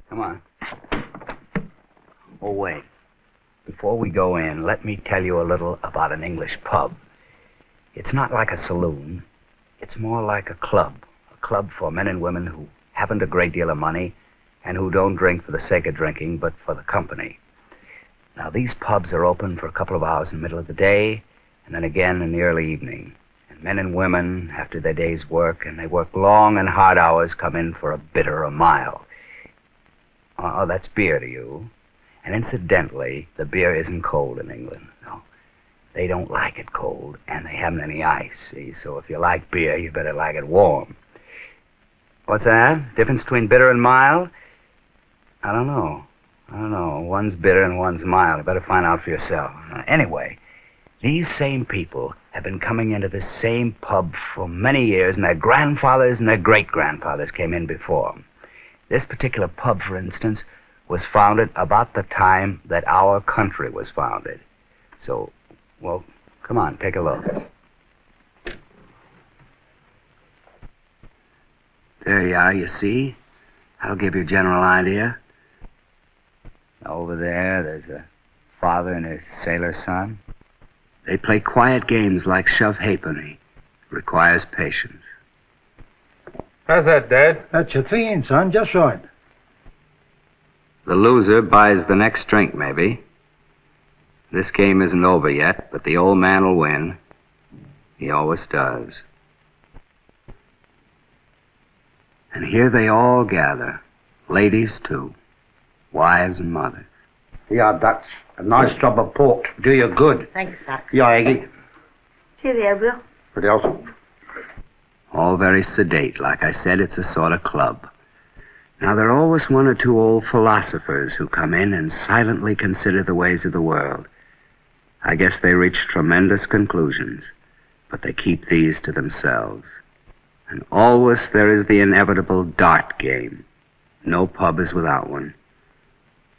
Come on. Oh, wait. Before we go in, let me tell you a little about an English pub. It's not like a saloon. It's more like a club. A club for men and women who haven't a great deal of money and who don't drink for the sake of drinking, but for the company. Now, these pubs are open for a couple of hours in the middle of the day and then again in the early evening. And men and women, after their day's work, and they work long and hard hours, come in for a bitter or a mild. Oh, that's beer to you. And incidentally, the beer isn't cold in England. No, they don't like it cold, and they haven't any ice, see? So if you like beer, you better like it warm. What's that? Difference between bitter and mild? I don't know. One's bitter and one's mild. You better find out for yourself. Anyway, these same people have been coming into this same pub for many years, and their grandfathers and their great-grandfathers came in before them. This particular pub, for instance, was founded about the time that our country was founded. So, well, come on, take a look. There you are, you see? That'll give you a general idea. Over there, there's a father and his sailor son. They play quiet games like shove halfpenny. Requires patience. How's that, Dad? That's your theme, son. Just right. The loser buys the next drink, maybe. This game isn't over yet, but the old man will win. He always does. And here they all gather. Ladies, too. Wives and mothers. Yeah, that's a nice job of pork. Do you good. Thanks, Doc. Yeah, Aggie. Cheerio, Bill. What else? All very sedate. Like I said, it's a sort of club. Now, there are always one or two old philosophers who come in and silently consider the ways of the world. I guess they reach tremendous conclusions, but they keep these to themselves. And always there is the inevitable dart game. No pub is without one.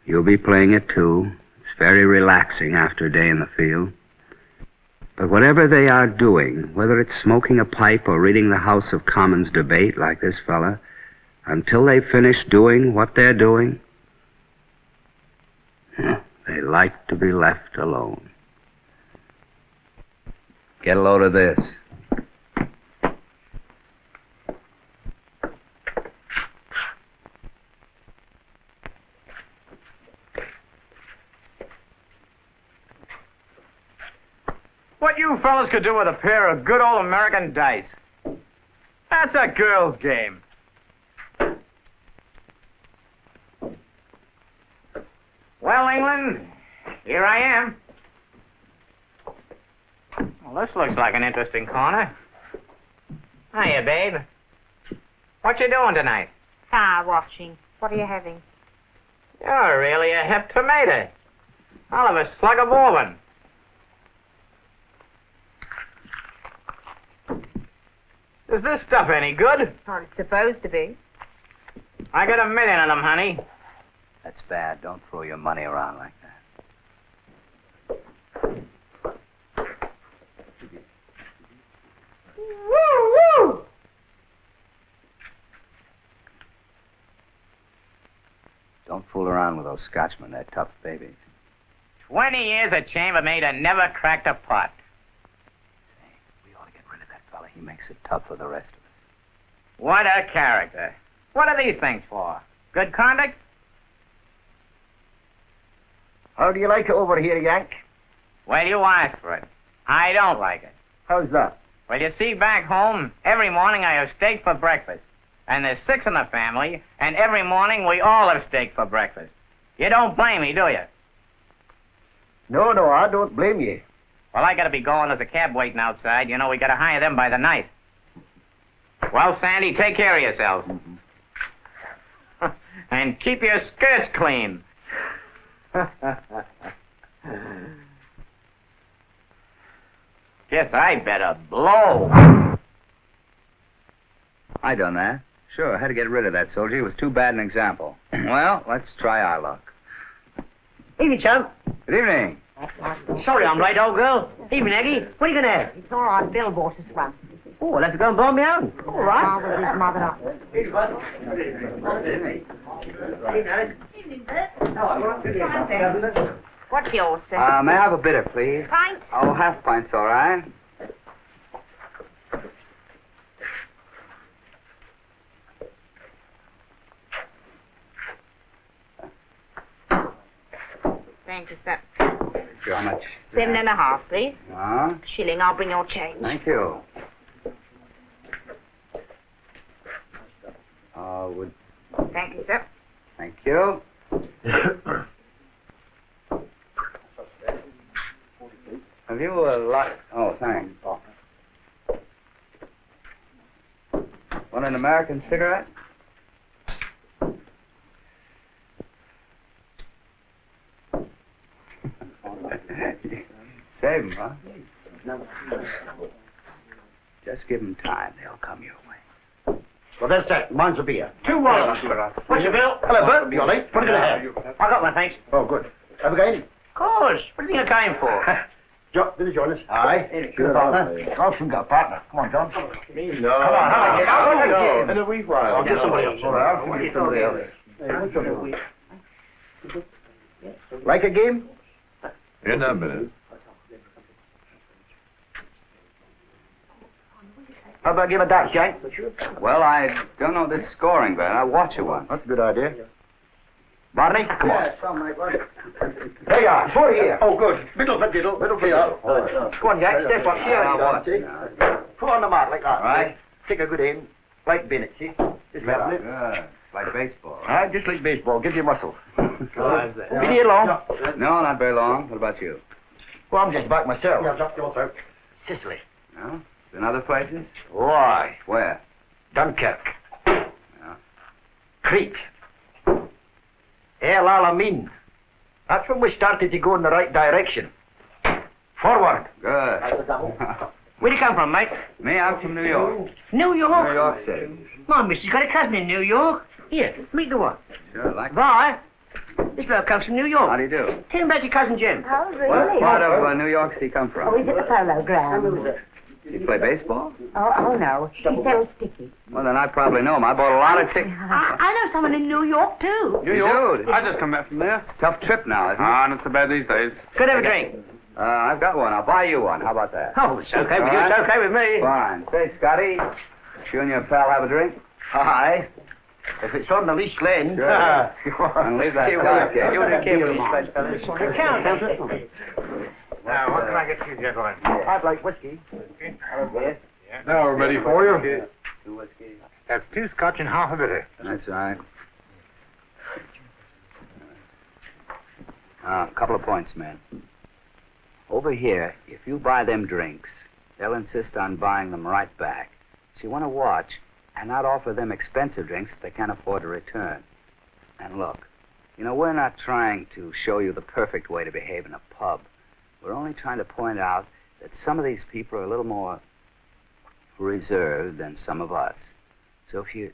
You'll be playing it, too. It's very relaxing after a day in the field. But whatever they are doing, whether it's smoking a pipe or reading the House of Commons debate like this fella, until they finish doing what they're doing, they like to be left alone. Get a load of this. What you fellas could do with a pair of good old American dice. That's a girl's game. Well, England, here I am. Well, this looks like an interesting corner. Hiya, babe. What you doing tonight? Car washing. What are you having? You're really a hip tomato. I'll have a slug of bourbon. Is this stuff any good? Well, it's supposed to be. I got 1 million of them, honey. That's bad. Don't throw your money around like that. Woo, woo! Don't fool around with those Scotchmen. They're tough babies. 20 years of chambermaid and never cracked a pot. Say, we ought to get rid of that fella. He makes it tough for the rest of us. What a character. What are these things for? Good conduct? How do you like it over here, Yank? Well, you asked for it. I don't like it. How's that? Well, you see, back home, every morning I have steak for breakfast. And there's 6 in the family, and every morning we all have steak for breakfast. You don't blame me, do you? No, I don't blame you. Well, I gotta be going. There's a cab waiting outside. You know, we gotta hire them by the night. Well, Sandy, take care of yourself. And keep your skirts clean. Guess I better blow. I done that. Sure, I had to get rid of that soldier. He was too bad an example. Well, let's try our luck. Evening, chum. Good evening. Sorry I'm late, old girl. Evening, Aggie. What are you going to have? It's all right. Bill bought us one. Oh, I'll have to go and buy my own. All right. Marvel his mother up. What's yours, sir? May I have a bitter, please? Pint? Oh, half pint's all right. Thank you, sir. How much? 7.5, please. Shilling, I'll bring your change. Thank you. Would... Thank you, sir. Thank you. Have you a lot... Oh, thanks. Want an American cigarette? Save 'em, huh? Just give 'em time. They'll come your way. Well, that's that. Mine's a beer. 2 wallets. What's your bill? Hello, Bert. You all right? What are you going to have? I got one, thanks. Oh, good. Have a game? Of course. What do you think I came for? Will you join us? Aye. Good partner. I've soon got a partner. Come on, John. No. Come on, have a game. No. In a wee while. I'll get somebody else. All right, I'll get somebody else. Like a game? In a minute. How about a game of darts, Jack? Well, I don't know this scoring, but I'll watch you once. That's a good idea. Barney, come on. There you are. 40 here. Oh, good. Middle for diddle. Middle for diddle. Go on, Jack. Step up. Here. Put on the mark like that. Right. Take a good aim. Like Bennett, see? Just like that. Good. Like baseball. All right, just like baseball. Give you muscle. Been Been here long? No, not very long. What about you? Well, I'm just back myself. Sicily. No? Been other places? Why? Where? Dunkirk. Yeah. Crete. El Alamein. That's when we started to go in the right direction. Forward. Good. Where'd you come from, mate? Me, I'm from New York. New York? New York City. My missus got a cousin in New York. Here, meet the one. Sure, like Vi. This bloke comes from New York. How do you do? Tell him about your cousin Jim. Oh, really? What part of New York does he come from? Oh, he's at the polo ground. Does he play baseball? Oh, no. He sells tickets. Well, then I probably know him. I bought a lot of tickets. I know someone in New York, too. New York? I just come back from there. It's a tough trip now, isn't it? Not so bad these days. Could have a drink. I've got one. I'll buy you one. How about that? Oh, it's okay with you. It's okay with me. Fine. Say, Scotty, you and your pal have a drink? Aye. If it's on the leash lane. Sure. And leave that dark cake. You wouldn't care with these folks, fellas. Now, what can I get you, gentlemen? I'd like whiskey. Now we're ready for you. 2 whiskey. That's 2 scotch and half a bitter. That's right. A couple of points, man. Over here, if you buy them drinks, they'll insist on buying them right back. So you want to watch and not offer them expensive drinks if they can't afford to return. And look, you know, we're not trying to show you the perfect way to behave in a pub. We're only trying to point out that some of these people are a little more reserved than some of us. So if you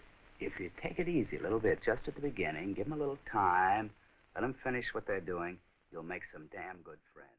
take it easy a little bit just at the beginning, give them a little time, let them finish what they're doing, you'll make some damn good friends.